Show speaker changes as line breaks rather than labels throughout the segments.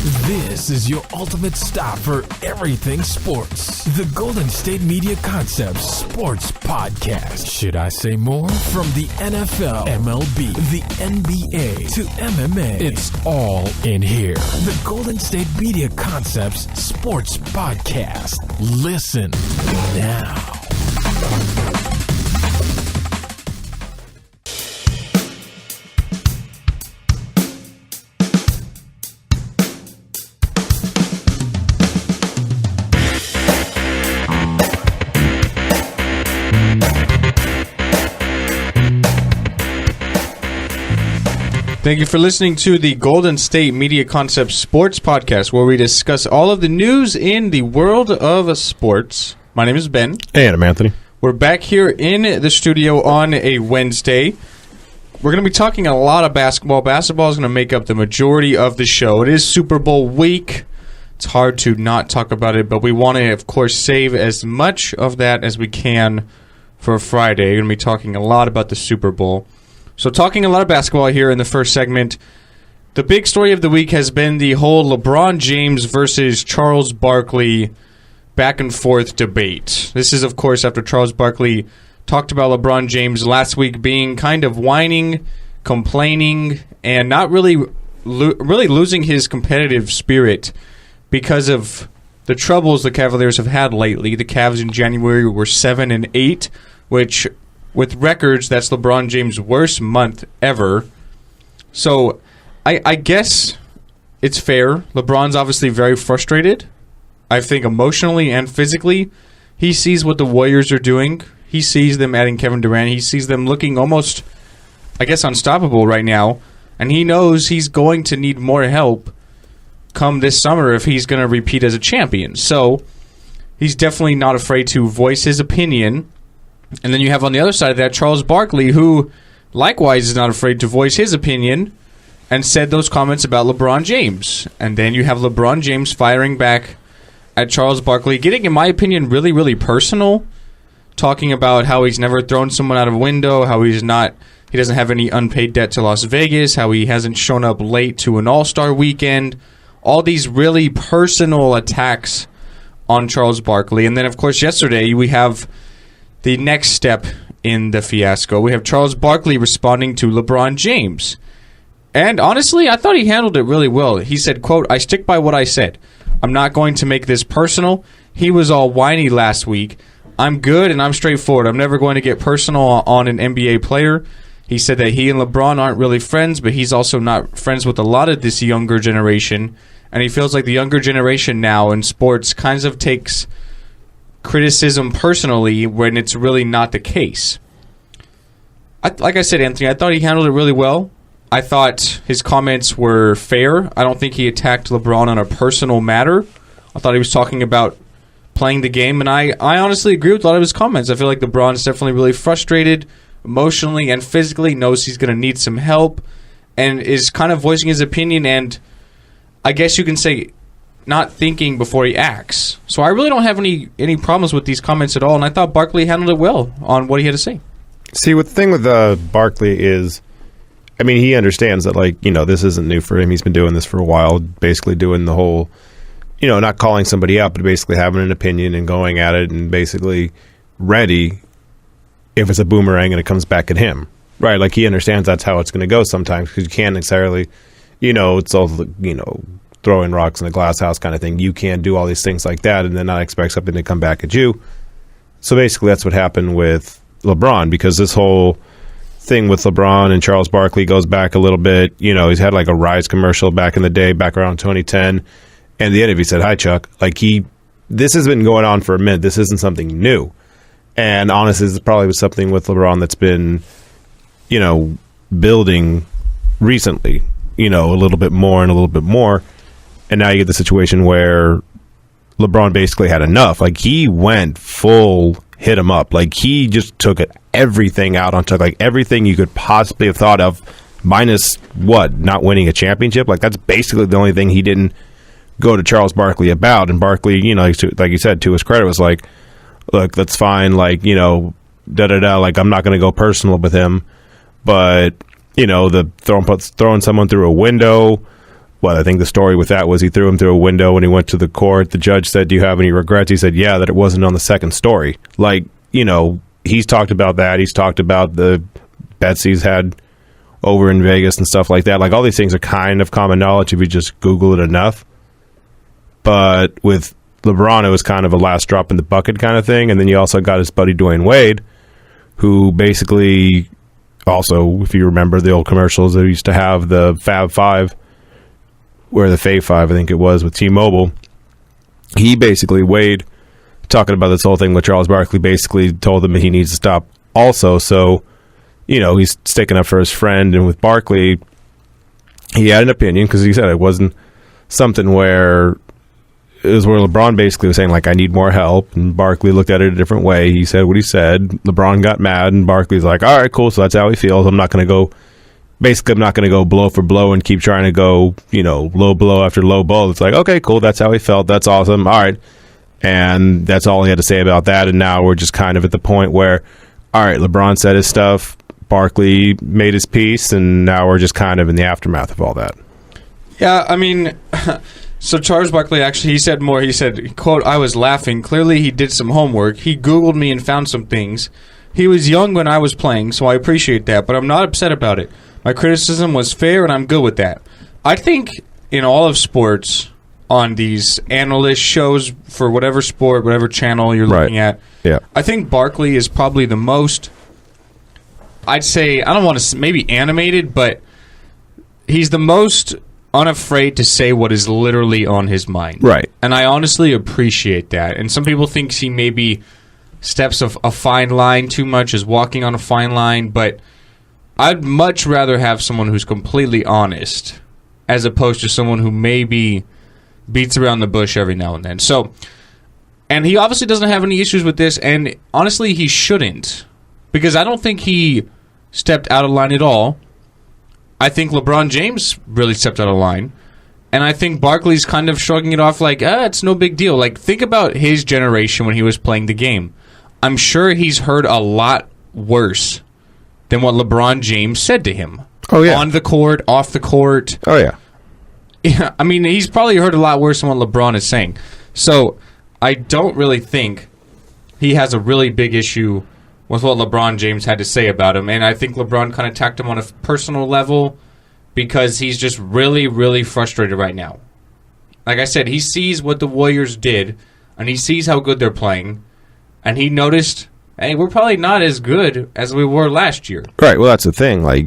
This is your ultimate stop for everything sports. The Golden State Media Concepts Sports Podcast. Should I say more? From the NFL, MLB, the NBA to MMA, it's all in here. The Golden State Media Concepts Sports Podcast. Listen now.
Thank you for listening to the Golden State Media Concepts Sports Podcast, where we discuss all of the news in the world of sports. My name is Ben.
And I'm Anthony.
We're back here in the studio on a Wednesday. We're going to be talking a lot of basketball. Basketball is going to make up the majority of the show. It is Super Bowl week. It's hard to not talk about it, but we want to, of course, save as much of that as we can for Friday. We're going to be talking a lot about the Super Bowl. So talking a lot of basketball here in the first segment. The big story of the week has been the whole LeBron James versus Charles Barkley back and forth debate. This is, of course, after Charles Barkley talked about LeBron James last week being kind of whining, complaining, and not really losing his competitive spirit because of the troubles the Cavaliers have had lately. The Cavs in January were 7-8, which, with records, that's LeBron James' worst month ever. So I guess it's fair. LeBron's obviously very frustrated. I think emotionally and physically. He sees what the Warriors are doing. He sees them adding Kevin Durant. He sees them looking almost, I guess, unstoppable right now. And he knows he's going to need more help come this summer if he's going to repeat as a champion. So he's definitely not afraid to voice his opinion. And then you have on the other side of that Charles Barkley, who likewise is not afraid to voice his opinion and said those comments about LeBron James. And then you have LeBron James firing back at Charles Barkley, getting, in my opinion, really, really personal, talking about how he's never thrown someone out of a window, how he doesn't have any unpaid debt to Las Vegas, how he hasn't shown up late to an All-Star weekend, all these really personal attacks on Charles Barkley. And then, of course, yesterday we have the next step in the fiasco. We have Charles Barkley responding to LeBron James. And honestly, I thought he handled it really well. He said, quote, "I stick by what I said. I'm not going to make this personal. He was all whiny last week. I'm good and I'm straightforward. I'm never going to get personal on an NBA player." He said that he and LeBron aren't really friends, but he's also not friends with a lot of this younger generation. And he feels like the younger generation now in sports kind of takes criticism personally when it's really not the case. Like I said, Anthony, I thought he handled it really well. I thought his comments were fair. I don't think he attacked LeBron on a personal matter. I thought he was talking about playing the game, and I honestly agree with a lot of his comments. I feel like LeBron is definitely really frustrated emotionally and physically, knows he's going to need some help, and is kind of voicing his opinion, and I guess you can say not thinking before he acts. So I really don't have any problems with these comments at all, and I thought Barkley handled it well on what he had to say.
See, what the thing with Barkley is, I mean, he understands that, like, you know, this isn't new for him. He's been doing this for a while, basically doing the whole, you know, not calling somebody out, but basically having an opinion and going at it and basically ready if it's a boomerang and it comes back at him. Right? Like, he understands that's how it's going to go sometimes, because you can't necessarily, you know, it's all, you know, throwing rocks in a glass house kind of thing. You can't do all these things like that and then not expect something to come back at you. So basically that's what happened with LeBron, because this whole thing with LeBron and Charles Barkley goes back a little bit. You know, he's had like a Rise commercial back in the day, back around 2010. And the end of it, he said, "Hi, Chuck." Like, this has been going on for a minute. This isn't something new. And honestly, this probably was something with LeBron that's been, you know, building recently, you know, a little bit more and a little bit more. And now you get the situation where LeBron basically had enough. Like, he went full hit him up. Like, he just took everything out on like everything you could possibly have thought of, minus what? Not winning a championship? Like, that's basically the only thing he didn't go to Charles Barkley about. And Barkley, you know, like you said, to his credit, was like, "Look, that's fine. Like, you know, like, I'm not going to go personal with him. But, you know, the throwing someone through a window, Well, I think the story with that was he threw him through a window when he went to the court. The judge said, "Do you have any regrets?" He said, "Yeah, that it wasn't on the second story." Like, he's talked about that. He's talked about the bets he's had over in Vegas and stuff like that. Like, all these things are kind of common knowledge if you just Google it enough. But with LeBron, it was kind of a last drop in the bucket kind of thing. And then you also got his buddy Dwayne Wade, who basically also, if you remember the old commercials, they used to have the Fab Five, where the Fave Five, I think it was, with T-Mobile. Wade, talking about this whole thing with Charles Barkley, basically told him he needs to stop also. So, he's sticking up for his friend. And with Barkley, he had an opinion because he said it wasn't something where it was where LeBron basically was saying, like, I need more help. And Barkley looked at it a different way. He said what he said. LeBron got mad, and Barkley's like, all right, cool. So that's how he feels. I'm not going to go blow for blow and keep trying to go, low blow after low blow. It's like, okay, cool. That's how he felt. That's awesome. All right. And that's all he had to say about that. And now we're just kind of at the point where, all right, LeBron said his stuff, Barkley made his piece, and now we're just kind of in the aftermath of all that.
Yeah, I mean, so Charles Barkley actually, he said more. He said, quote, "I was laughing. Clearly he did some homework. He Googled me and found some things. He was young when I was playing, so I appreciate that, but I'm not upset about it. My criticism was fair, and I'm good with that." I think in all of sports, on these analyst shows for whatever sport, whatever channel you're looking at, I think Barkley is probably the most, I'd say, I don't want to maybe animated, but he's the most unafraid to say what is literally on his mind.
Right.
And I honestly appreciate that. And some people think he maybe steps a fine line too much, is walking on a fine line, but I'd much rather have someone who's completely honest as opposed to someone who maybe beats around the bush every now and then. So, and he obviously doesn't have any issues with this, and honestly, he shouldn't, because I don't think he stepped out of line at all. I think LeBron James really stepped out of line, and I think Barkley's kind of shrugging it off like, it's no big deal. Like, think about his generation when he was playing the game. I'm sure he's heard a lot worse than what LeBron James said to him.
Oh, yeah.
On the court, off the court.
Oh, yeah.
Yeah, I mean, he's probably heard a lot worse than what LeBron is saying. So I don't really think he has a really big issue with what LeBron James had to say about him. And I think LeBron kind of attacked him on a personal level because he's just really, really frustrated right now. Like I said, he sees what the Warriors did, and he sees how good they're playing, and he noticed, hey, we're probably not as good as we were last year.
Right, well, that's the thing. Like,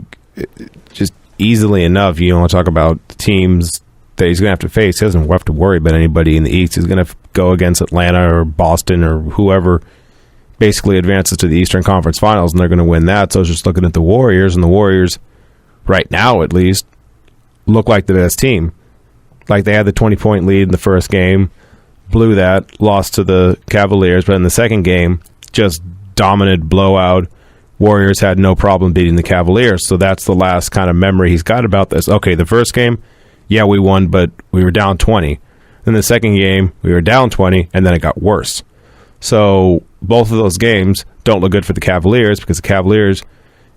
just easily enough, you want to talk about the teams that he's going to have to face. He doesn't have to worry about anybody in the East. He's going to go against Atlanta or Boston or whoever basically advances to the Eastern Conference Finals, and they're going to win that. So I was just looking at the Warriors, and the Warriors, right now at least, look like the best team. Like, they had the 20-point lead in the first game, blew that, lost to the Cavaliers, but in the second game, just dominant blowout. Warriors had no problem beating the Cavaliers, so that's the last kind of memory he's got about this. Okay, the first game, yeah, we won, but we were down 20. Then the second game, we were down 20, and then it got worse. So both of those games don't look good for the Cavaliers, because the Cavaliers,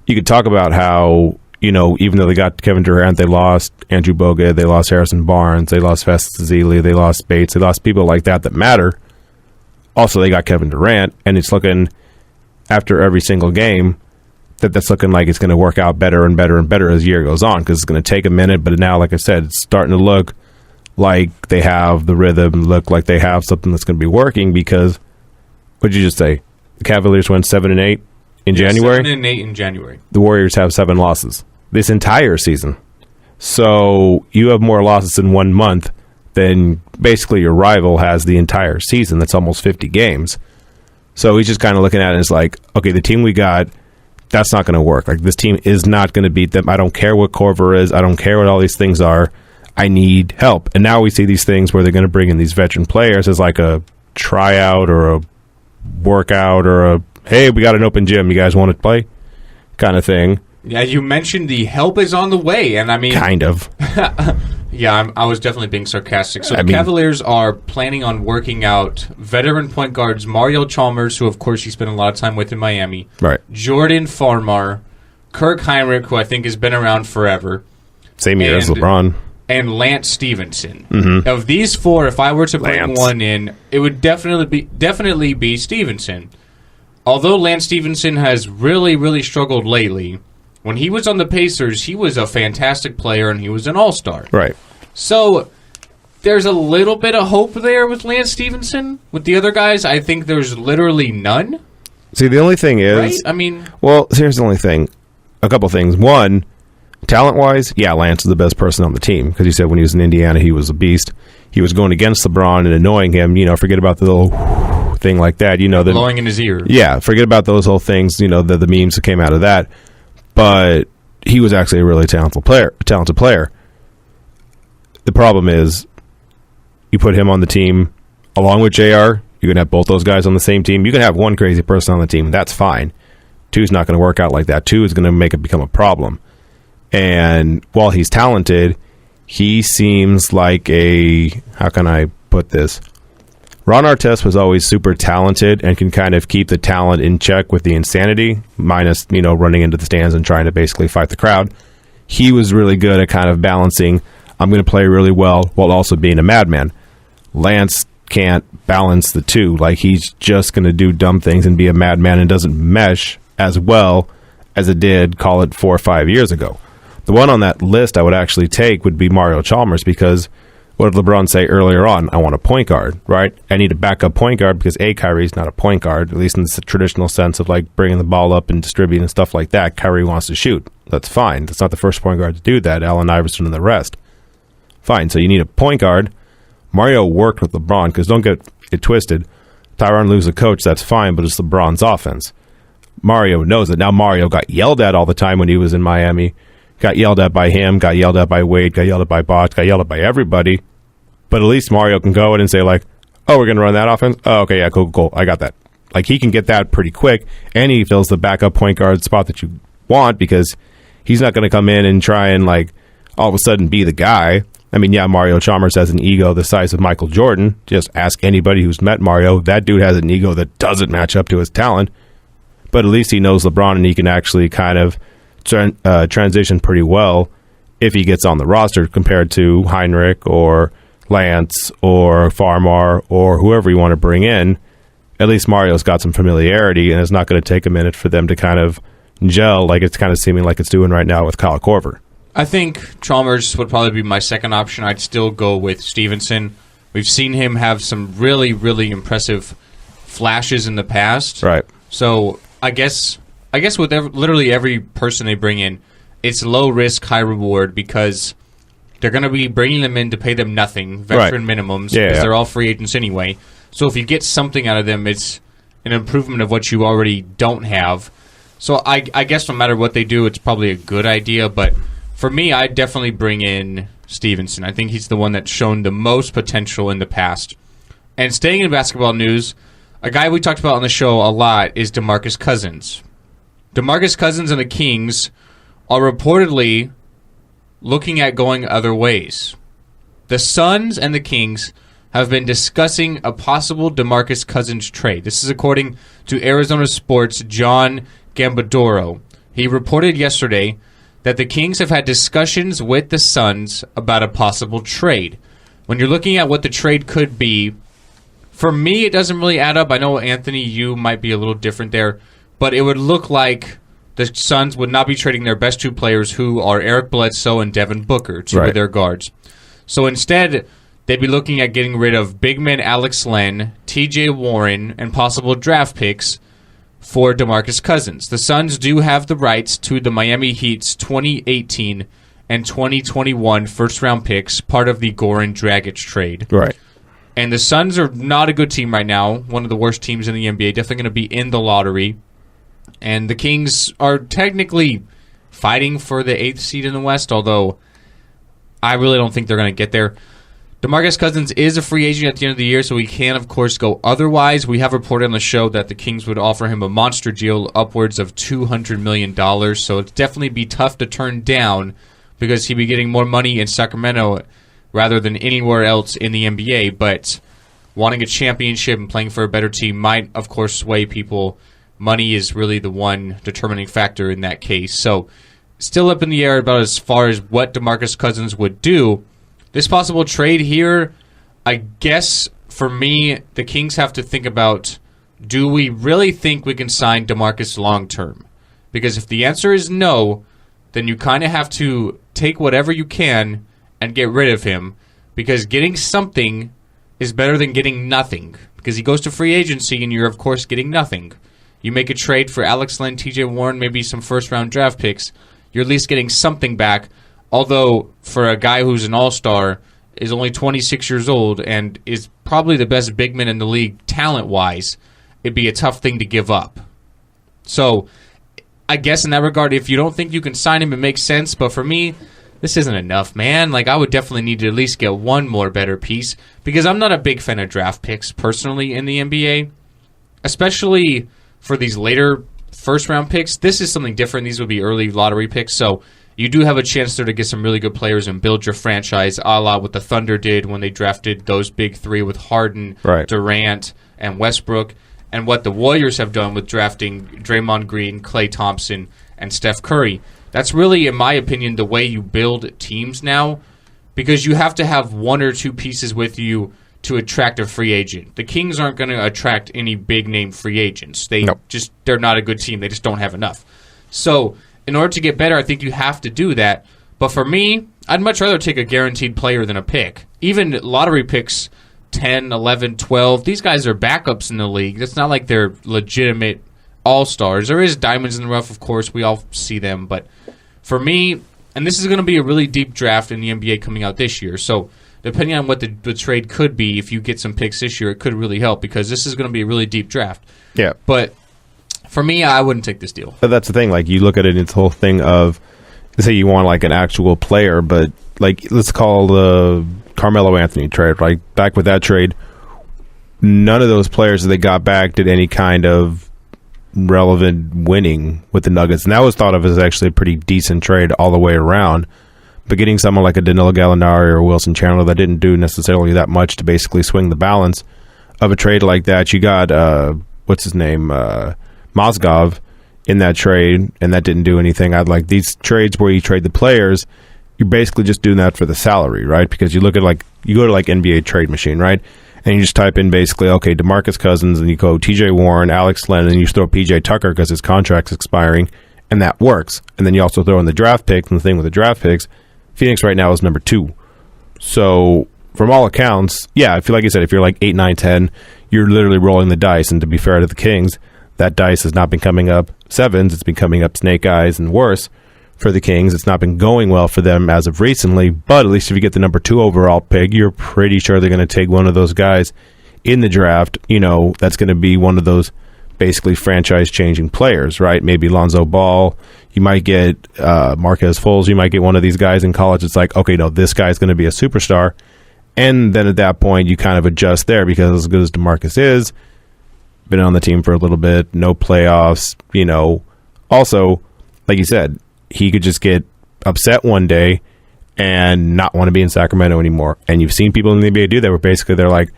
you could talk about how, even though they got Kevin Durant, they lost Andrew Bogut, they lost Harrison Barnes, they lost Festus Ezeli, they lost Bates, they lost people like that matter. Also, they got Kevin Durant, and it's looking, after every single game, that's looking like it's going to work out better and better and better as the year goes on, because it's going to take a minute, but now, like I said, it's starting to look like they have the rhythm, look like they have something that's going to be working, because, what did you just say? The Cavaliers went 7-8 in January?
7-8 in January.
The Warriors have 7 losses this entire season. So you have more losses in 1 month than basically your rival has the entire season. That's almost 50 games. So he's just kind of looking at it and it's like, okay, the team we got, that's not going to work. Like, this team is not going to beat them. I don't care what Corver is. I don't care what all these things are. I need help. And now we see these things where they're going to bring in these veteran players as like a tryout or a workout or a, hey, we got an open gym, you guys want to play kind of thing.
Yeah, you mentioned the help is on the way, and I mean...
Kind of.
Yeah, I was definitely being sarcastic. So the Cavaliers are planning on working out veteran point guards Mario Chalmers, who of course you spent a lot of time with in Miami.
Right.
Jordan Farmar, Kirk Heinrich, who I think has been around forever.
Same year as LeBron.
and Lance Stevenson. Of these four, if I were to bring one in, it would definitely be Stevenson. Although Lance Stevenson has really, really struggled lately, when he was on the Pacers, he was a fantastic player and he was an all-star.
Right.
So there's a little bit of hope there with Lance Stevenson. With the other guys, I think there's literally none.
See, the only thing is...
Right? I mean...
Well, here's the only thing. A couple things. One, talent-wise, yeah, Lance is the best person on the team. Because he said when he was in Indiana, he was a beast. He was going against LeBron and annoying him. Forget about the little thing like that.
Blowing in his ear.
Yeah, forget about those whole things, the memes that came out of that. But he was actually a really talented player. The problem is, you put him on the team along with JR, you're going to have both those guys on the same team. You can have one crazy person on the team. That's fine. Two's not going to work out like that. Two is going to make it become a problem. And while he's talented, he seems like how can I put this? Ron Artest was always super talented and can kind of keep the talent in check with the insanity, minus, running into the stands and trying to basically fight the crowd. He was really good at kind of balancing, I'm going to play really well while also being a madman. Lance can't balance the two. Like, he's just going to do dumb things and be a madman and doesn't mesh as well as it did, call it 4 or 5 years ago. The one on that list I would actually take would be Mario Chalmers, because what did LeBron say earlier on? I want a point guard, right? I need a backup point guard because Kyrie's not a point guard, at least in the traditional sense of like bringing the ball up and distributing and stuff like that. Kyrie wants to shoot. That's fine. That's not the first point guard to do that. Allen Iverson and the rest. Fine. So you need a point guard. Mario worked with LeBron, because don't get it twisted. Tyronn Lue's a coach, that's fine, but it's LeBron's offense. Mario knows it. Now Mario got yelled at all the time when he was in Miami. Got yelled at by him, got yelled at by Wade, got yelled at by Bosh, got yelled at by everybody. But at least Mario can go in and say, like, oh, we're going to run that offense? Oh, okay, yeah, cool. I got that. Like, he can get that pretty quick, and he fills the backup point guard spot that you want, because he's not going to come in and try and, like, all of a sudden be the guy. I mean, yeah, Mario Chalmers has an ego the size of Michael Jordan. Just ask anybody who's met Mario. That dude has an ego that doesn't match up to his talent. But at least he knows LeBron, and he can actually kind of transition pretty well if he gets on the roster, compared to Heinrich or Lance or Farmar or whoever you want to bring in. At least Mario's got some familiarity, and it's not going to take a minute for them to kind of gel like it's kind of seeming like it's doing right now with Kyle Korver.
I think Chalmers would probably be my second option. I'd still go with Stevenson. We've seen him have some really, really impressive flashes in the past.
Right.
So I guess with literally every person they bring in, it's low risk, high reward, because they're going to be bringing them in to pay them nothing, veteran minimums, because they're all free agents anyway. So if you get something out of them, it's an improvement of what you already don't have. So I guess no matter what they do, it's probably a good idea. But for me, I'd definitely bring in Stevenson. I think he's the one that's shown the most potential in the past. And staying in basketball news, a guy we talked about on the show a lot is DeMarcus Cousins. DeMarcus Cousins and the Kings are reportedly looking at going other ways. The Suns and the Kings have been discussing a possible DeMarcus Cousins trade. This is according to Arizona Sports' John Gambadoro. He reported yesterday that the Kings have had discussions with the Suns about a possible trade. When you're looking at what the trade could be, for me, it doesn't really add up. I know, Anthony, you might be a little different there, but it would look like the Suns would not be trading their best two players, who are Eric Bledsoe and Devin Booker, two of their guards. So instead, they'd be looking at getting rid of big man Alex Len, TJ Warren, and possible draft picks for DeMarcus Cousins. The Suns do have the rights to the Miami Heat's 2018 and 2021 first-round picks, part of the Goran Dragic trade.
Right.
And the Suns are not a good team right now, one of the worst teams in the NBA, definitely going to be in the lottery. And the Kings are technically fighting for the 8th seed in the West, although I really don't think they're going to get there. DeMarcus Cousins is a free agent at the end of the year, so he can, of course, go otherwise. We have reported on the show that the Kings would offer him a monster deal upwards of $200 million, so it'd definitely be tough to turn down, because he'd be getting more money in Sacramento rather than anywhere else in the NBA. But wanting a championship and playing for a better team might, of course, sway people. Money is really the one determining factor in that case. So still up in the air about as far as what DeMarcus Cousins would do. this possible trade here, I guess for me, the Kings have to think about, do we really think we can sign DeMarcus long term? Because if the answer is no, then you kind of have to take whatever you can and get rid of him, because getting something is better than getting nothing, because he goes to free agency and you're, of course, getting nothing. You make a trade for Alex Len, TJ Warren, maybe some first-round draft picks, you're at least getting something back, although for a guy who's an all-star, is only 26 years old and is probably the best big man in the league talent-wise, it'd be a tough thing to give up. So I guess in that regard, if you don't think you can sign him, it makes sense. But for me, this isn't enough, man. Like, I would definitely need to at least get one more better piece, because I'm not a big fan of draft picks personally in the NBA, especially for these later first-round picks. This is something different. These would be early lottery picks, so you do have a chance there to get some really good players and build your franchise, a la what the Thunder did when they drafted those big three with Harden, Durant, and Westbrook, and what the Warriors have done with drafting Draymond Green, Klay Thompson, and Steph Curry. That's really, in my opinion, the way you build teams now, because you have to have one or two pieces with you to attract a free agent. The Kings aren't going to attract any big-name free agents. They're not a good team. They just don't have enough. So in order to get better, I think you have to do that. But for me, I'd much rather take a guaranteed player than a pick. Even lottery picks, 10, 11, 12, these guys are backups in the league. It's not like they're legitimate all-stars. There is diamonds in the rough, of course. We all see them. But for me, and this is going to be a really deep draft in the NBA coming out this year. So depending on what the trade could be, if you get some picks this year, it could really help, because this is going to be a really deep draft. Yeah. But for me, I wouldn't take this deal.
But that's the thing. Like, you look at it, it's the whole thing of, say you want like an actual player, but like, let's call the Carmelo Anthony trade, right? Back with that trade, none of those players that they got back did any kind of relevant winning with the Nuggets. And that was thought of as actually a pretty decent trade all the way around. But getting someone like a Danilo Gallinari or Wilson Chandler that didn't do necessarily that much to basically swing the balance of a trade like that. You got, what's his name, Mozgov in that trade, and that didn't do anything. I'd like these trades where you trade the players, you're basically just doing that for the salary, right? Because you look at you go to NBA Trade Machine, right? And you just type in basically, okay, DeMarcus Cousins, and you go TJ Warren, Alex Len, and you just throw PJ Tucker because his contract's expiring, and that works. And then you also throw in the draft picks, and the thing with the draft picks, Phoenix right now is number 2. So from all accounts, yeah, if you, like you said, if you're like 8, 9, 10, you're literally rolling the dice. And to be fair to the Kings, that dice has not been coming up 7s. It's been coming up snake eyes and worse for the Kings. It's not been going well for them as of recently, but at least if you get the number 2 overall pick, you're pretty sure they're going to take one of those guys in the draft, that's going to be one of those basically franchise-changing players, right? Maybe Lonzo Ball. You might get Marquez Fultz. You might get one of these guys in college. It's like, okay, no, this guy's going to be a superstar. And then at that point, you kind of adjust there, because as good as DeMarcus is, been on the team for a little bit, no playoffs, Also, like you said, he could just get upset one day and not want to be in Sacramento anymore. And you've seen people in the NBA do that, where basically they're like,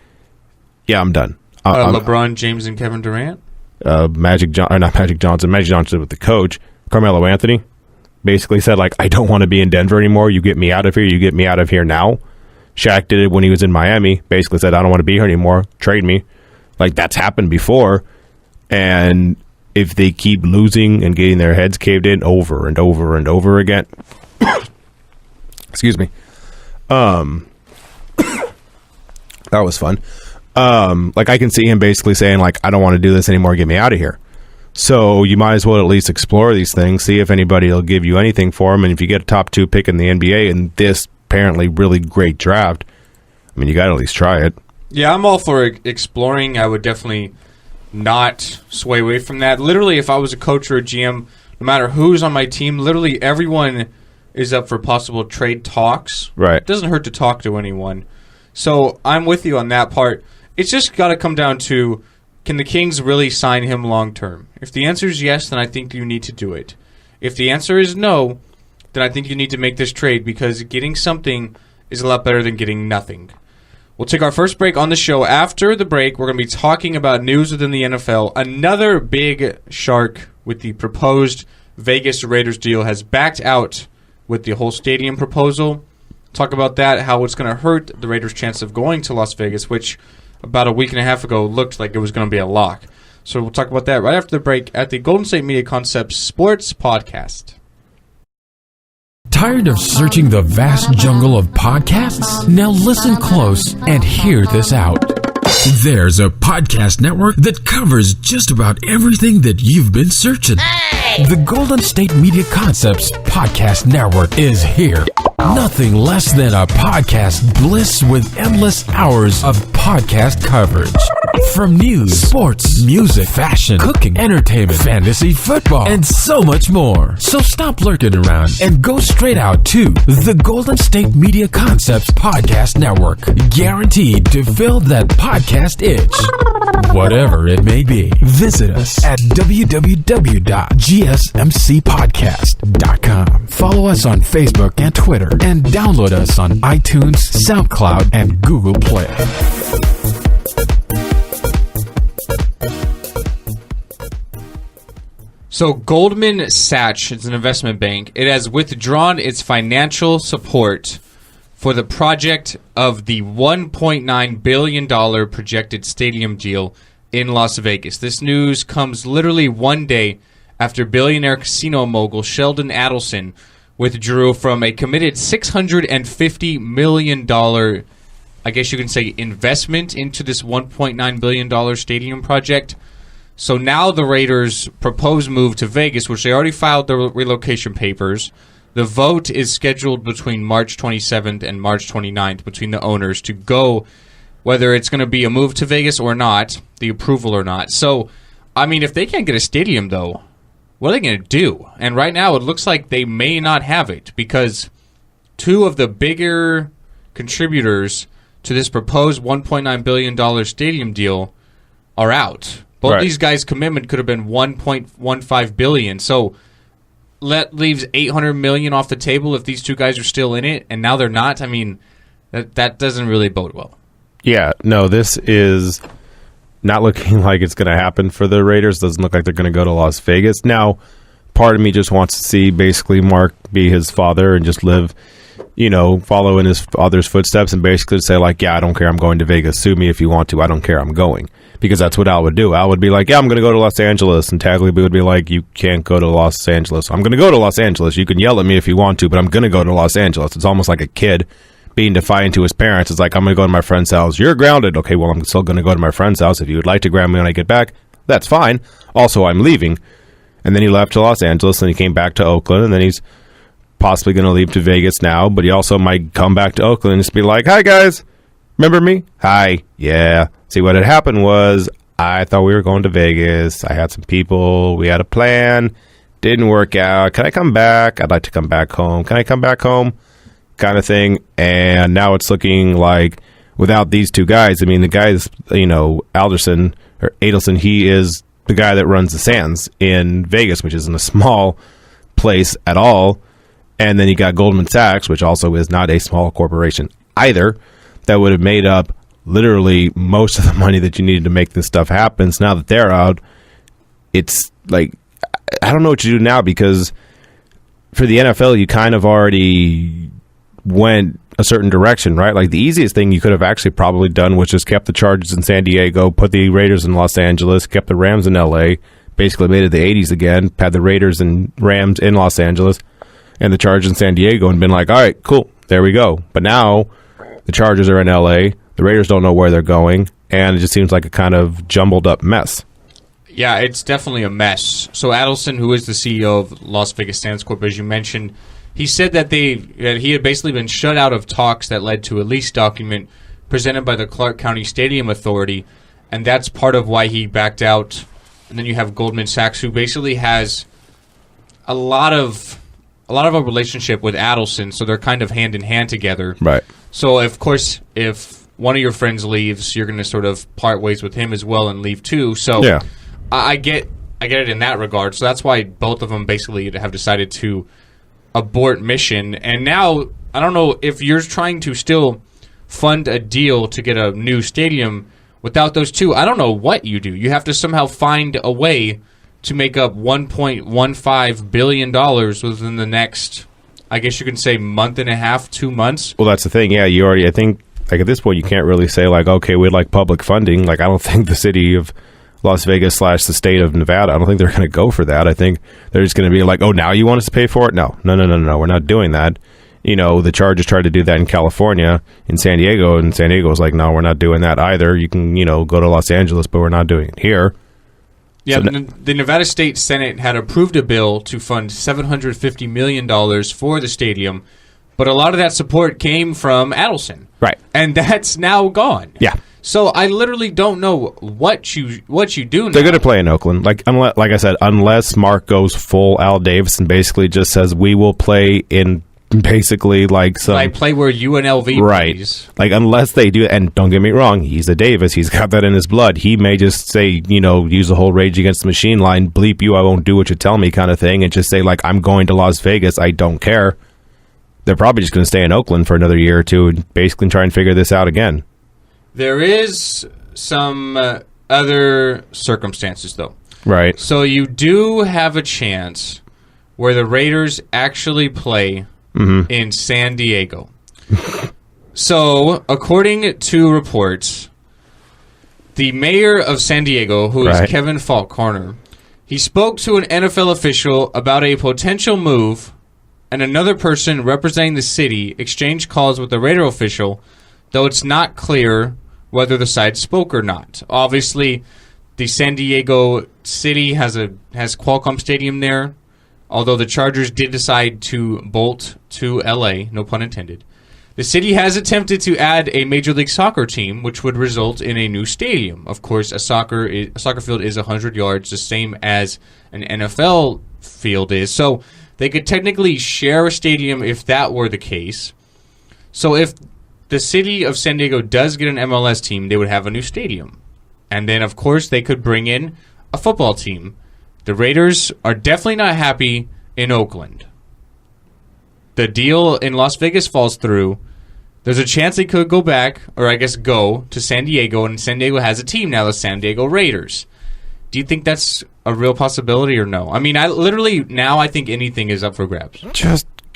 yeah, I'm done.
LeBron James and Kevin Durant?
Magic Johnson with the coach, Carmelo Anthony, basically said, like, I don't want to be in Denver anymore. You get me out of here. You get me out of here now. Shaq did it when he was in Miami. Basically said, I don't want to be here anymore. Trade me. Like, that's happened before. And if they keep losing and getting their heads caved in over and over and over again, excuse me. That was fun. Like, I can see him basically saying, like, I don't want to do this anymore. Get me out of here. So you might as well at least explore these things, see if anybody will give you anything for them. And if you get a top 2 pick in the NBA in this apparently really great draft, I mean, you got to at least try it.
Yeah, I'm all for exploring. I would definitely not sway away from that. Literally, if I was a coach or a GM, no matter who's on my team, literally everyone is up for possible trade talks.
Right.
It doesn't hurt to talk to anyone. So I'm with you on that part. It's just got to come down to, can the Kings really sign him long term? If the answer is yes, then I think you need to do it. If the answer is no, then I think you need to make this trade, because getting something is a lot better than getting nothing. We'll take our first break on the show. After the break, we're going to be talking about news within the NFL. Another big shark with the proposed Vegas Raiders deal has backed out with the whole stadium proposal. talk about that, how it's going to hurt the Raiders' chance of going to Las Vegas, which about a week and a half ago looked like it was going to be a lock. So we'll talk about that right after the break at the Golden State Media Concepts Sports Podcast.
Tired of searching the vast jungle of podcasts? Now listen close and hear this out. There's a podcast network that covers just about everything that you've been searching. Hey! The Golden State Media Concepts Podcast Network is here. Nothing less than a podcast bliss with endless hours of podcast coverage. From news, sports, music, fashion, cooking, entertainment, fantasy, football, and so much more. So stop lurking around and go straight out to the Golden State Media Concepts Podcast Network. Guaranteed to fill that podcast itch. Whatever it may be. Visit us at www.gsmcpodcast.com. Follow us on Facebook and Twitter, and download us on iTunes, SoundCloud, and Google Play.
So Goldman Sachs, it's an investment bank, it has withdrawn its financial support for the project of the $1.9 billion projected stadium deal in Las Vegas. This news comes literally one day after billionaire casino mogul Sheldon Adelson withdrew from a committed $650 million, I guess you can say, investment into this $1.9 billion stadium project. So now the Raiders' proposed move to Vegas, which they already filed the relocation papers, the vote is scheduled between March 27th and March 29th between the owners to go, whether it's going to be a move to Vegas or not, the approval or not. So, I mean, if they can't get a stadium, though, what are they going to do? And right now it looks like they may not have it because two of the bigger contributors to this proposed $1.9 billion stadium deal are out. Both these guys' commitment could have been $1.15 billion. So that leaves $800 million off the table if these two guys are still in it, and now they're not. I mean, that doesn't really bode well.
Yeah, no, this is not looking like it's going to happen for the Raiders. Doesn't look like they're going to go to Las Vegas. Now, part of me just wants to see basically Mark be his father and just live, follow in his father's footsteps and basically say like, yeah, I don't care. I'm going to Vegas. Sue me if you want to. I don't care. I'm going. Because that's what Al would do. Al would be like, yeah, I'm going to go to Los Angeles. And Tagliabue would be like, you can't go to Los Angeles. I'm going to go to Los Angeles. You can yell at me if you want to, but I'm going to go to Los Angeles. It's almost like a kid being defiant to his parents. It's like, I'm going to go to my friend's house. You're grounded. Okay, well, I'm still going to go to my friend's house. If you would like to ground me when I get back, that's fine. Also, I'm leaving. And then he left to Los Angeles, and he came back to Oakland, and then he's possibly going to leave to Vegas now, but he also might come back to Oakland and just be like, hi, guys. Remember me? Hi. Yeah. See, what had happened was I thought we were going to Vegas. I had some people. We had a plan. Didn't work out. Can I come back? I'd like to come back home. Can I come back home? Kind of thing. And now it's looking like without these two guys, I mean, the guys, Adelson, he is the guy that runs the Sands in Vegas, which isn't a small place at all. And then you got Goldman Sachs, which also is not a small corporation either, that would have made up literally most of the money that you needed to make this stuff happen. So now that they're out, it's like, I don't know what to do now, because for the NFL, you kind of already went a certain direction, right? Like the easiest thing you could have actually probably done was just kept the Chargers in San Diego, put the Raiders in Los Angeles, kept the Rams in LA, basically made it the 80s again, had the Raiders and Rams in Los Angeles and the Chargers in San Diego, and been like, all right, cool, there we go. But now the Chargers are in LA, the Raiders don't know where they're going, and it just seems like a kind of jumbled up mess.
Yeah, it's definitely a mess. So Adelson, who is the CEO of Las Vegas Sands Corp, as you mentioned, he said that he had basically been shut out of talks that led to a lease document presented by the Clark County Stadium Authority, and that's part of why he backed out. And then you have Goldman Sachs, who basically has a lot of a relationship with Adelson, so they're kind of hand in hand together.
Right.
So of course, if one of your friends leaves, you're going to sort of part ways with him as well and leave too. So yeah. I get it in that regard. So that's why both of them basically have decided to abort mission. And now, I don't know if you're trying to still fund a deal to get a new stadium without those two. I don't know what you do. You have to somehow find a way to make up $1.15 billion within the next I guess you can say month and a half, 2 months.
Well, that's the thing. Yeah, I think, like, at this point, you can't really say, like, okay, we'd like public funding. Like, I don't think the city of Las Vegas / the state of Nevada, I don't think they're going to go for that. I think they're just going to be like, oh, now you want us to pay for it? No, we're not doing that. The Chargers tried to do that in California, in San Diego, and San Diego was like, no, we're not doing that either. You can, go to Los Angeles, but we're not doing it here.
Yeah, so the Nevada State Senate had approved a bill to fund $750 million for the stadium, but a lot of that support came from Adelson.
Right.
And that's now gone.
Yeah.
So I literally don't know what you do now.
They're going to play in Oakland. Like I said, unless Mark goes full Al Davis and basically just says, we will play in basically like some...
Like play where UNLV
right.
plays.
Like, unless they do... And don't get me wrong, he's a Davis. He's got that in his blood. He may just say, use the whole Rage Against the Machine line, bleep you, I won't do what you tell me kind of thing, and just say, like, I'm going to Las Vegas, I don't care. They're probably just going to stay in Oakland for another year or two and basically try and figure this out again.
There is some other circumstances, though.
Right.
So you do have a chance where the Raiders actually play in San Diego. So, according to reports, the mayor of San Diego, who is Kevin Falconer, he spoke to an NFL official about a potential move, and another person representing the city exchanged calls with the Raider official, though it's not clear whether the side spoke or not. Obviously, the San Diego city has Qualcomm Stadium there, although the Chargers did decide to bolt to L.A., no pun intended. The city has attempted to add a Major League Soccer team, which would result in a new stadium. Of course, a soccer field is 100 yards, the same as an NFL field is. So they could technically share a stadium if that were the case. So if the city of San Diego does get an MLS team, they would have a new stadium. And then, of course, they could bring in a football team. The Raiders are definitely not happy in Oakland. The deal in Las Vegas falls through. There's a chance they could go back, or I guess go, to San Diego, and San Diego has a team now, the San Diego Raiders. Do you think that's a real possibility or no? I mean, I think anything is up for grabs.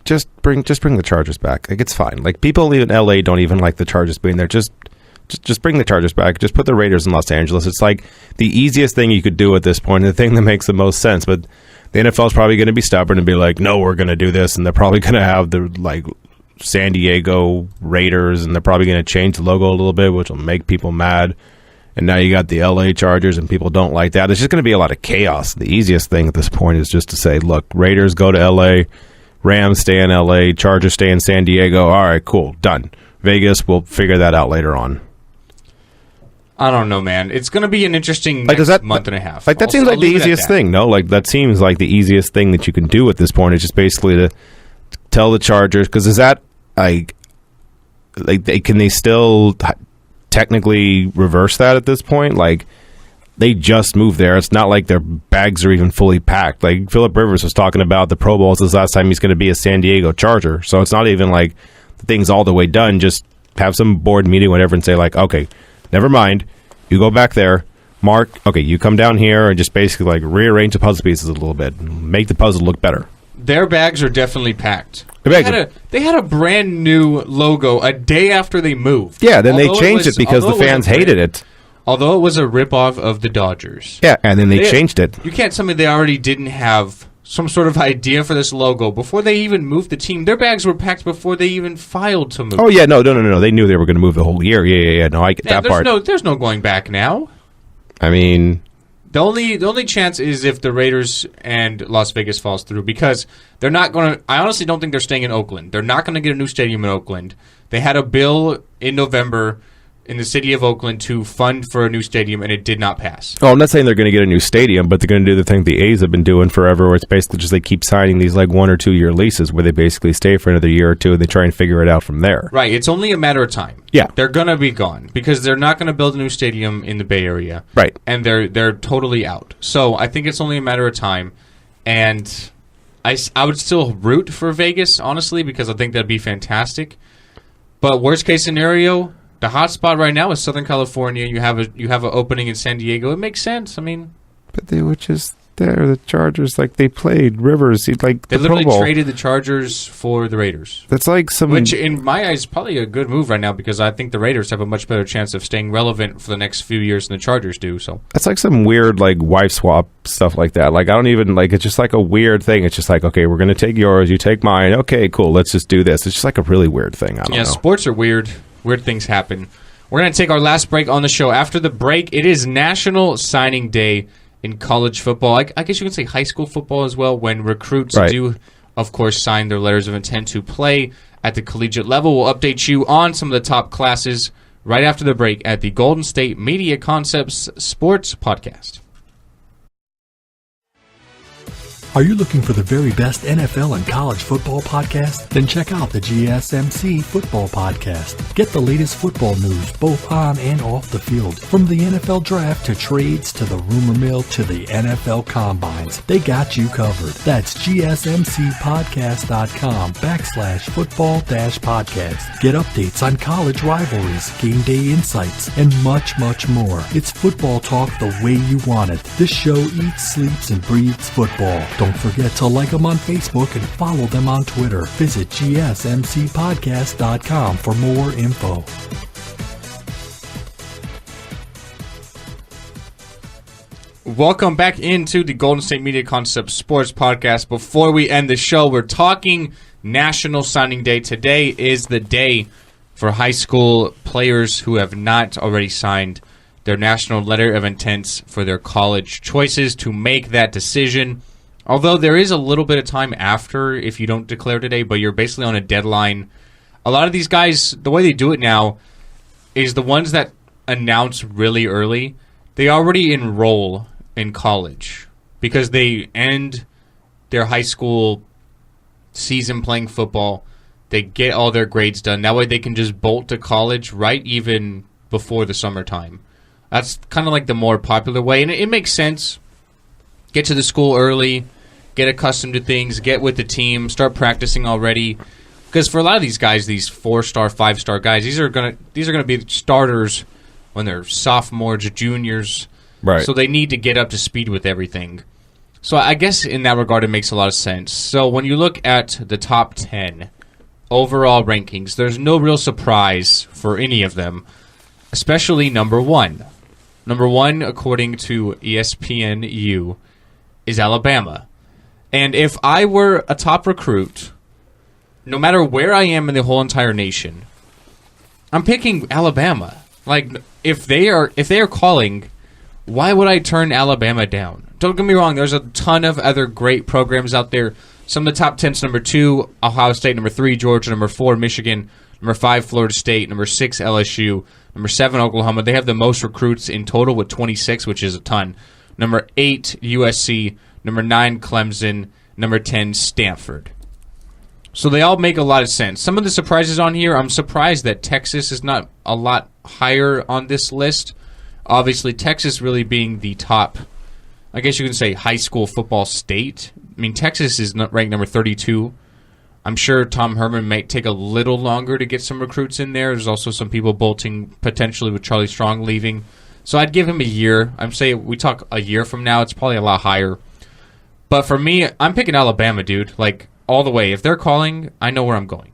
Just bring the Chargers back. Like, it's fine. Like, people in LA don't even like the Chargers being there. Just bring the Chargers back. Just put the Raiders in Los Angeles. It's like the easiest thing you could do at this point, and the thing that makes the most sense. But the NFL is probably going to be stubborn and be like, no, we're going to do this, and they're probably going to have the San Diego Raiders, and they're probably going to change the logo a little bit, which will make people mad. And now you got the LA Chargers, and people don't like that. It's just going to be a lot of chaos. The easiest thing at this point is just to say, look, Raiders go to LA, Rams stay in LA, Chargers stay in San Diego. All right, cool, done. Vegas, we'll figure that out later on.
I don't know, man. It's going to be an interesting month and a half.
Like, that seems like the easiest thing, no? Like, that seems like the easiest thing that you can do at this point is just basically to tell the Chargers, because is that, can they still technically reverse that at this point? Like, they just moved there. It's not like their bags are even fully packed. Like, Phillip Rivers was talking about the Pro Bowl this last time he's going to be a San Diego Charger. So it's not even like the thing's all the way done. Just have some board meeting, whatever, and say, like, okay, never mind. You go back there. Mark, okay, you come down here and just basically, like, rearrange the puzzle pieces a little bit. Make the puzzle look better.
Their bags are definitely packed. They had a brand new logo a day after they moved.
Yeah, then they changed it because the fans hated it.
Although it was a ripoff of the Dodgers.
Yeah, and then they changed it.
You can't tell me they already didn't have some sort of idea for this logo before they even moved the team. Their bags were packed before they even filed to move.
Oh, yeah, no. They knew they were going to move the whole year. Yeah. No, I get that part.
There's no going back now.
I mean,
the only chance is if the Raiders and Las Vegas falls through, because they're not going to. I honestly don't think they're staying in Oakland. They're not going to get a new stadium in Oakland. They had a bill in November in the city of Oakland to fund for a new stadium, and it did not pass.
Oh, I'm not saying they're going to get a new stadium, but they're going to do the thing the A's have been doing forever, where it's basically just they keep signing these like 1 or 2 year leases where they basically stay for another year or two and they try and figure it out from there.
Right. It's only a matter of time.
Yeah.
They're going to be gone because they're not going to build a new stadium in the Bay Area.
Right.
And they're totally out. So I think it's only a matter of time. And I would still root for Vegas, honestly, because I think that'd be fantastic. But worst case scenario, the hot spot right now is Southern California. You have an opening in San Diego. It makes sense. I mean,
but they there. The Chargers, like, they played Rivers. Like,
they
the
literally
Pro Bowl.
traded the Chargers for the Raiders.
That's like some...
Which, in my eyes, is probably a good move right now because I think the Raiders have a much better chance of staying relevant for the next few years than the Chargers do. So
that's like some weird, like, wife swap stuff like that. Like, I don't even, like, it's just like a weird thing. It's just like, okay, we're going to take yours, you take mine. Okay, cool, let's just do this. It's just like a really weird thing. I don't know.
Sports are weird. Weird things happen. We're going to take our last break on the show. After the break, it is National Signing Day in college football. I guess you could say high school football as well, when recruits do, of course, sign their letters of intent to play at the collegiate level. We'll update you on some of the top classes right after the break at the Golden State Media Concepts Sports Podcast.
Are you looking for the very best NFL and college football podcast? Then check out the GSMC Football Podcast. Get the latest football news both on and off the field. From the NFL Draft to trades to the rumor mill to the NFL Combines, they got you covered. That's GSMCpodcast.com/football-podcast. Get updates on college rivalries, game day insights, and much, much more. It's football talk the way you want it. This show eats, sleeps, and breathes football. Don't forget to like them on Facebook and follow them on Twitter. Visit GSMCpodcast.com for more info.
Welcome back into the Golden State Media Concepts Sports Podcast. Before we end the show, we're talking National Signing Day. Today is the day for high school players who have not already signed their national letter of intents for their college choices to make that decision. Although there is a little bit of time after if you don't declare today, but you're basically on a deadline. A lot of these guys, the way they do it now is the ones that announce really early, they already enroll in college because they end their high school season playing football. They get all their grades done. That way they can just bolt to college right even before the summertime. That's kind of like the more popular way, and it makes sense. Get to the school early, get accustomed to things, get with the team, start practicing already. Because for a lot of these guys, these 4-star, 5-star guys, these are gonna be starters when they're sophomores, juniors.
Right.
So they need to get up to speed with everything. So I guess in that regard, it makes a lot of sense. So when you look at the top 10 overall rankings, there's no real surprise for any of them, especially number 1. Number 1, according to ESPNU, is Alabama. And if I were a top recruit, no matter where I am in the whole entire nation, I'm picking Alabama. Like, if they are calling, why would I turn Alabama down? Don't get me wrong, there's a ton of other great programs out there. Some of the top 10's number 2, Ohio State, number 3, Georgia, number 4, Michigan, number 5, Florida State, number 6, LSU, number 7, Oklahoma. They have the most recruits in total with 26, which is a ton. Number 8, USC. Number 9, Clemson. Number 10, Stanford. So they all make a lot of sense. Some of the surprises on here, I'm surprised that Texas is not a lot higher on this list. Obviously, Texas really being the top, I guess you can say, high school football state. I mean, Texas is ranked number 32. I'm sure Tom Herman may take a little longer to get some recruits in there. There's also some people bolting potentially with Charlie Strong leaving. So I'd give him a year. I'm saying we talk a year from now, it's probably a lot higher. But for me, I'm picking Alabama, dude. Like, all the way. If they're calling, I know where I'm going.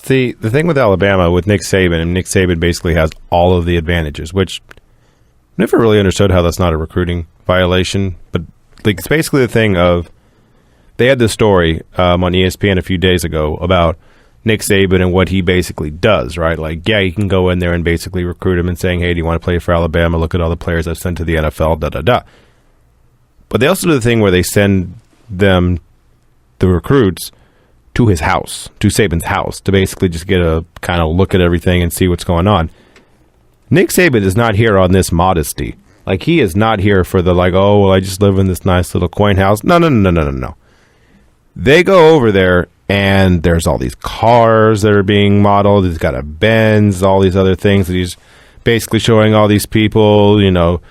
See, the thing with Alabama, with Nick Saban, and Nick Saban basically has all of the advantages, which I never really understood how that's not a recruiting violation. But like, it's basically the thing of, they had this story on ESPN a few days ago about Nick Saban and what he basically does, right? Like, yeah, you can go in there and basically recruit him and saying, hey, do you want to play for Alabama? Look at all the players I've sent to the NFL, da-da-da. But they also do the thing where they send them, the recruits, to his house, to Saban's house, to basically just get a kind of look at everything and see what's going on. Nick Saban is not here on this modesty. Like, he is not here for the, like, oh, well, I just live in this nice little quaint house. No. They go over there, and there's all these cars that are being modeled. He's got a Benz, all these other things that he's basically showing all these people, you know.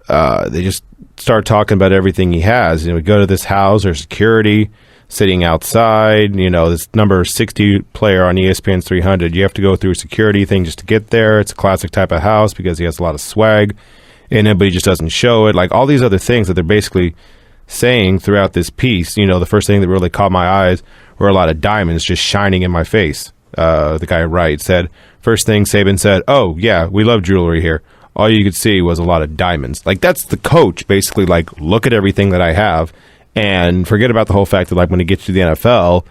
They just start talking about everything he has. You know, we go to this house, there's security sitting outside, you know, this number 60 player on ESPN's 300. You have to go through a security thing just to get there. It's a classic type of house because he has a lot of swag in it, but he just doesn't show it. Like, all these other things that they're basically saying throughout this piece, the first thing that really caught my eyes were a lot of diamonds just shining in my face. The guy Wright said, first thing Saban said, "Oh, yeah, we love jewelry here." All you could see was a lot of diamonds. Like, that's the coach basically, like, look at everything that I have and forget about the whole fact that, like, when he gets to the NFL,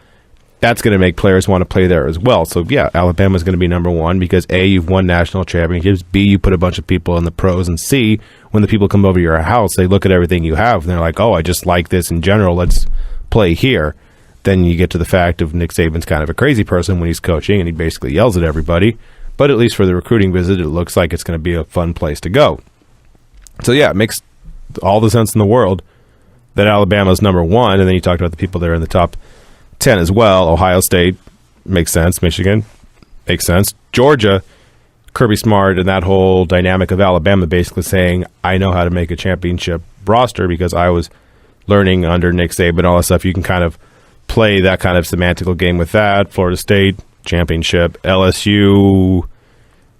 that's going to make players want to play there as well. So, yeah, Alabama's going to be number one because, A, you've won national championships, B, you put a bunch of people in the pros, and C, when the people come over to your house, they look at everything you have, and they're like, oh, I just like this in general, let's play here. Then you get to the fact of Nick Saban's kind of a crazy person when he's coaching, and he basically yells at everybody. But at least for the recruiting visit, it looks like it's going to be a fun place to go. So, yeah, it makes all the sense in the world that Alabama's number one, and then you talked about the people that are in the top 10 as well. Ohio State makes sense. Michigan makes sense. Georgia, Kirby Smart, and that whole dynamic of Alabama basically saying, I know how to make a championship roster because I was learning under Nick Saban, all that stuff. You can kind of play that kind of semantical game with that. Florida State, championship. LSU,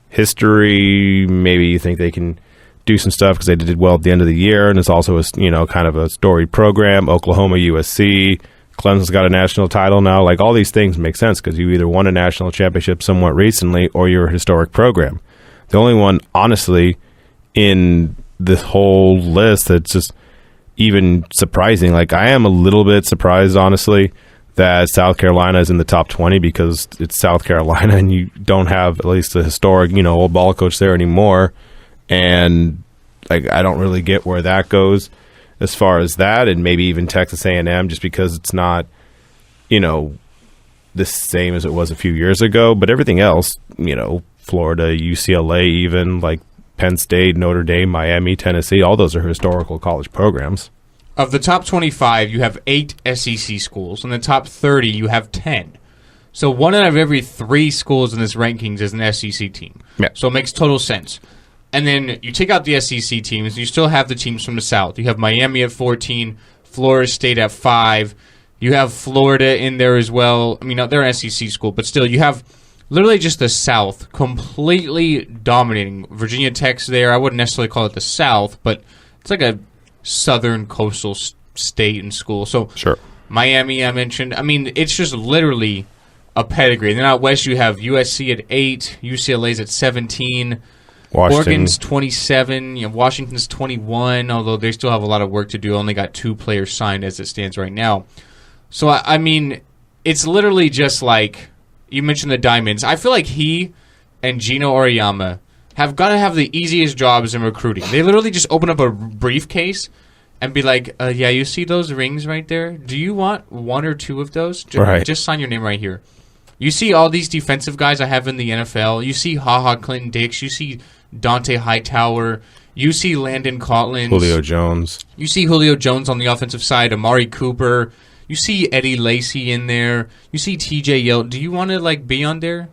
history. Maybe you think they can do some stuff because they did well at the end of the year, and it's also a kind of a storied program. Oklahoma, USC. Clemson's got a national title now. Like, all these things make sense because you either won a national championship somewhat recently or you're a historic program. The only one, honestly, in this whole list that's just even surprising, like, I am a little bit surprised, honestly, that South Carolina is in the top 20 because it's South Carolina and you don't have at least a historic, old ball coach there anymore. And, like, I don't really get where that goes as far as that, and maybe even Texas A&M just because it's not, the same as it was a few years ago. But everything else, Florida, UCLA even, like Penn State, Notre Dame, Miami, Tennessee, all those are historical college programs.
Of the top 25, you have 8 SEC schools. In the top 30, you have 10. So 1 out of every 3 schools in this rankings is an SEC team.
Yeah.
So it makes total sense. And then you take out the SEC teams, and you still have the teams from the South. You have Miami at 14, Florida State at 5. You have Florida in there as well. I mean, they're an SEC school, but still, you have literally just the South completely dominating. Virginia Tech's there. I wouldn't necessarily call it the South, but it's like a southern coastal state and school. So
sure.
Miami, I mentioned. I mean, it's just literally a pedigree. Then out west, you have USC at 8, UCLA's at 17. Oregon's 27, Washington's 21, although they still have a lot of work to do. Only got 2 players signed as it stands right now. So, I mean, it's literally just like, you mentioned the diamonds. I feel like he and Gino Auriemma have got to have the easiest jobs in recruiting. They literally just open up a briefcase and be like, yeah, you see those rings right there? Do you want 1 or 2 of those? Just sign your name right here. You see all these defensive guys I have in the NFL. You see HaHa Clinton Dix. You see Dante Hightower. You see Landon Collins.
Julio Jones.
You see Julio Jones on the offensive side. Amari Cooper. You see Eddie Lacy in there. You see TJ Yeldon. Do you want to be on there?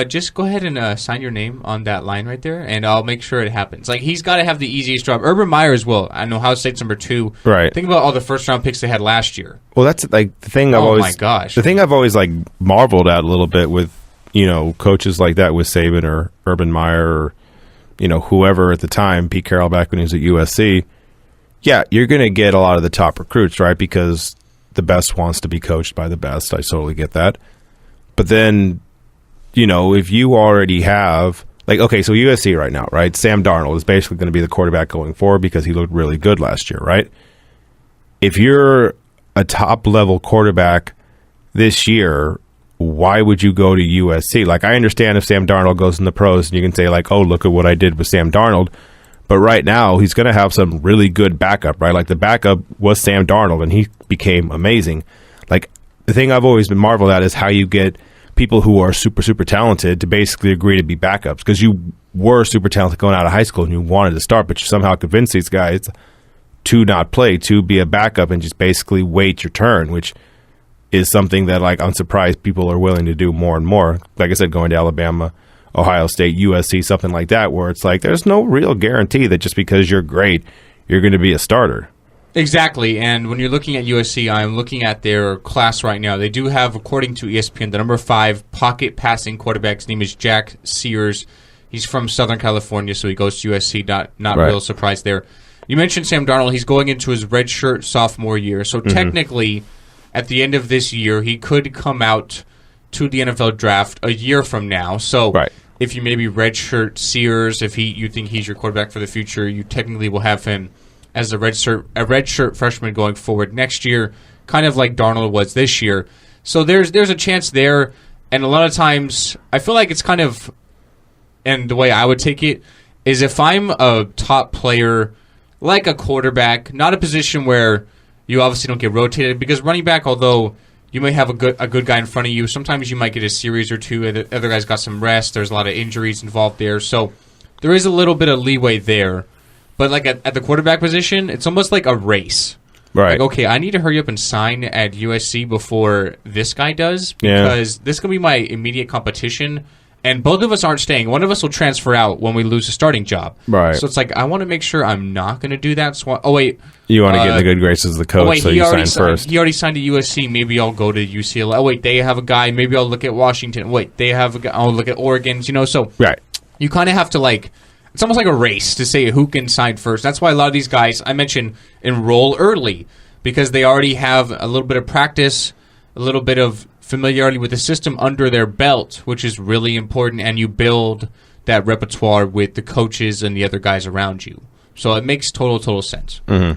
Just go ahead and sign your name on that line right there, and I'll make sure it happens. Like, he's got to have the easiest job. Urban Meyer as well. I know Ohio State's number 2.
Right.
Think about all the first-round picks they had last year.
Well, that's like the thing
my gosh.
The thing I've always marveled at a little bit with coaches like that with Saban or Urban Meyer or whoever at the time, Pete Carroll back when he was at USC. Yeah, you're going to get a lot of the top recruits, right? Because the best wants to be coached by the best. I totally get that. But then, if you already have, okay, so USC right now, right? Sam Darnold is basically going to be the quarterback going forward because he looked really good last year, right? If you're a top-level quarterback this year, why would you go to USC? I understand if Sam Darnold goes in the pros and you can say, oh, look at what I did with Sam Darnold. But right now, he's going to have some really good backup, right? The backup was Sam Darnold, and he became amazing. The thing I've always been marveled at is how you get people who are super, super talented to basically agree to be backups because you were super talented going out of high school and you wanted to start, but you somehow convinced these guys to not play, to be a backup and just basically wait your turn, which is something that, I'm surprised people are willing to do more and more. Like I said, going to Alabama, Ohio State, USC, something like that, where it's there's no real guarantee that just because you're great, you're going to be a starter.
Exactly, and when you're looking at USC, I'm looking at their class right now. They do have, according to ESPN, the number 5 pocket passing quarterback. His name is Jack Sears. He's from Southern California, so he goes to USC. Not
right.
Real surprise there. you mentioned Sam Darnold. He's going into his redshirt sophomore year. So technically, at the end of this year, he could come out to the NFL draft a year from now. So if you maybe redshirt Sears, if you think he's your quarterback for the future, you technically will have him as a redshirt freshman going forward next year, kind of like Darnold was this year. So there's a chance there. And a lot of times, I feel like it's kind of, and the way I would take it, is if I'm a top player, like a quarterback, not a position where you obviously don't get rotated, because running back, although you may have a good guy in front of you, sometimes you might get a series or two, the other guy's got some rest, there's a lot of injuries involved there, so there is a little bit of leeway there. But like at the quarterback position, it's almost like a race.
Right.
Like, okay, I need to hurry up and sign at USC before this guy does, because this can be my immediate competition, and both of us aren't staying. One of us will transfer out when we lose a starting job.
Right.
So it's like, I want to make sure I'm not going to do that. So you
want to get in the good graces of the coach, so you sign first.
He already signed at USC. Maybe I'll go to UCLA. Oh, wait, they have a guy. Maybe I'll look at Washington. Wait, they have a guy. I'll look at Oregon. So you kind of have to, like, it's almost like a race to say who can sign first. That's why a lot of these guys, I mentioned, enroll early, because they already have a little bit of practice, a little bit of familiarity with the system under their belt, which is really important, and you build that repertoire with the coaches and the other guys around you. So it makes total sense. All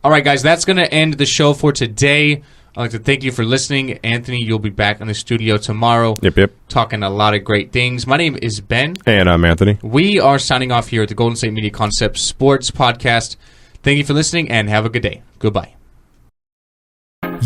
right, guys, that's going to end the show for today. I'd like to thank you for listening. Anthony, you'll be back in the studio tomorrow.
Yep.
Talking a lot of great things. My name is Ben.
And I'm Anthony.
We are signing off here at the Golden State Media Concepts Sports Podcast. Thank you for listening, and have a good day. Goodbye.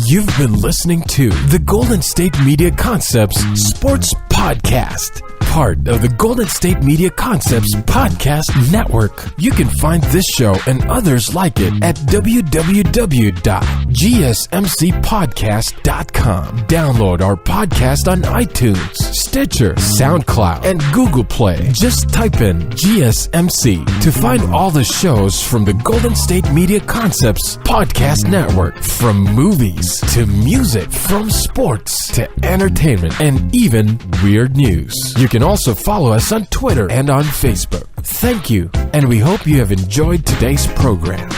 You've been listening to the Golden State Media Concepts Sports Podcast, part of the Golden State Media Concepts Podcast Network. You can find this show and others like it at www.gsmcpodcast.com. Download our podcast on iTunes, Stitcher, SoundCloud, and Google Play. Just type in GSMC to find all the shows from the Golden State Media Concepts Podcast Network, from movies to music, from sports to entertainment, and even weird news. You can also follow us on Twitter and on Facebook. Thank you, and we hope you have enjoyed today's program.